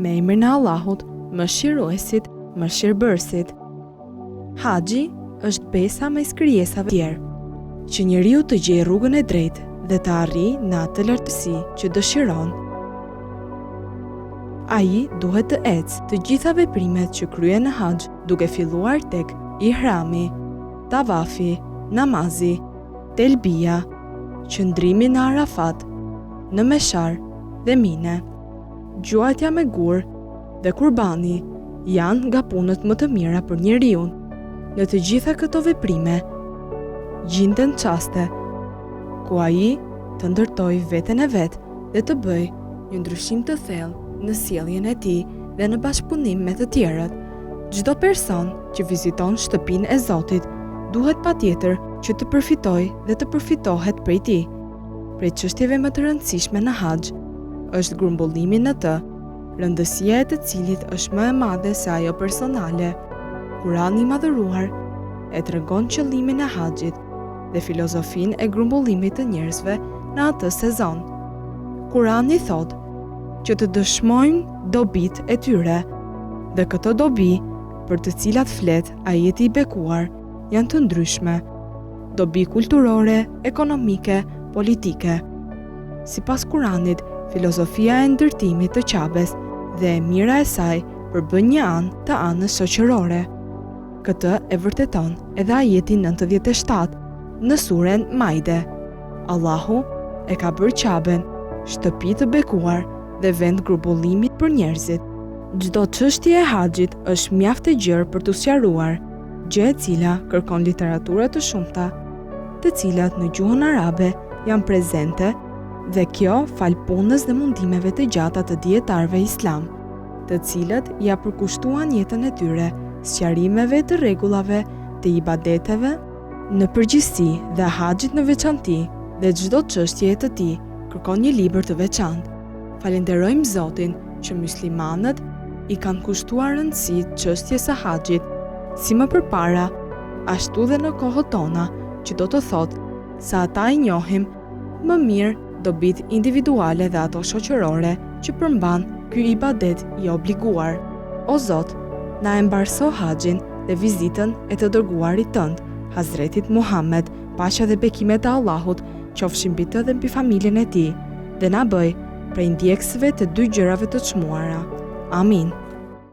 me emrin e Allahut, mëshiruesit, mëshirbërësit. Haxhi është besa mes krijesave tjerë, që njeriu të gjejë rrugën e drejtë dhe të arrijë në atë lartësi që dëshiron. Ai duhet të ecë të gjitha veprimet që kryen në haxh, duke filluar tek ihrami, tavafi, namazi, telbia, qëndrimi në Arafat, në Meshar dhe Mine. Gjuajtja me gur dhe kurbani janë nga punët më të mira për njeriu. Në të gjitha këto veprime gjenden çaste ku ai të ndërtoj veten e vet dhe të bëj një ndryshim të thellë në sjelljen e tij dhe në bashkëpunim me të tjerët. Çdo person që viziton shtëpinë e Zotit duhet patjetër që të përfitojë dhe të përfitohet prej tij. Prej çështjeve më të rëndësishme në haxh është grumbullimi në të, rëndësia e të cilit është më e madhe se ajo personale. Kurani i madhëruar e tregon qëllimin e haxhit dhe filozofinë e grumbullimit të njerëzve në atë sezon. Kurani thotë që të dëshmojnë dobit e tyre, dhe këto dobi për të cilat flet ajeti i bekuar janë të ndryshme, dobi kulturore, ekonomike, politike. Sipas Kuranit, filozofia e ndërtimit të Qabes dhe e mira e saj përbën një anë të anës shoqërore. Këtë e vërteton edhe ajeti 97 në suren Maide. Allahu e ka bërë Qaben shtëpi të bekuar dhe vend grumbullimit për njerëzit. Çdo çështje e haxhit është mjaft e gjerë për t'u sqaruar, gjë e cila kërkon literatura të shumta, të cilat në gjuhën arabe janë prezente, dhe kjo fal punës dhe mundimeve të gjata të dietarëve islam, të cilët ja përkushtuan jetën e tyre sqarimeve të rregullave të ibadeteve në përgjithësi dhe haxhit në veçanti, dhe çdo çështje e të tij kërkon një libër të veçantë. Falenderojmë Zotin që muslimanët i kanë kushtuar rëndësi çështjes së haxhit, si më përpara, ashtu dhe në kohët tona, që do të thotë sa ata i njohim më mirë dobit individuale dhe ato shoqërore që përmban ky ibadet i obliguar. O Zot, na e mbarso haxhin dhe vizitën e të dërguarit tënd, Hazretit Muhammed, paqja dhe bekimet e Allahut qofshin mbi të dhe mbi familjen e tij, dhe na bëj prej ndjekësve të dy gjërave të çmuara. Amin.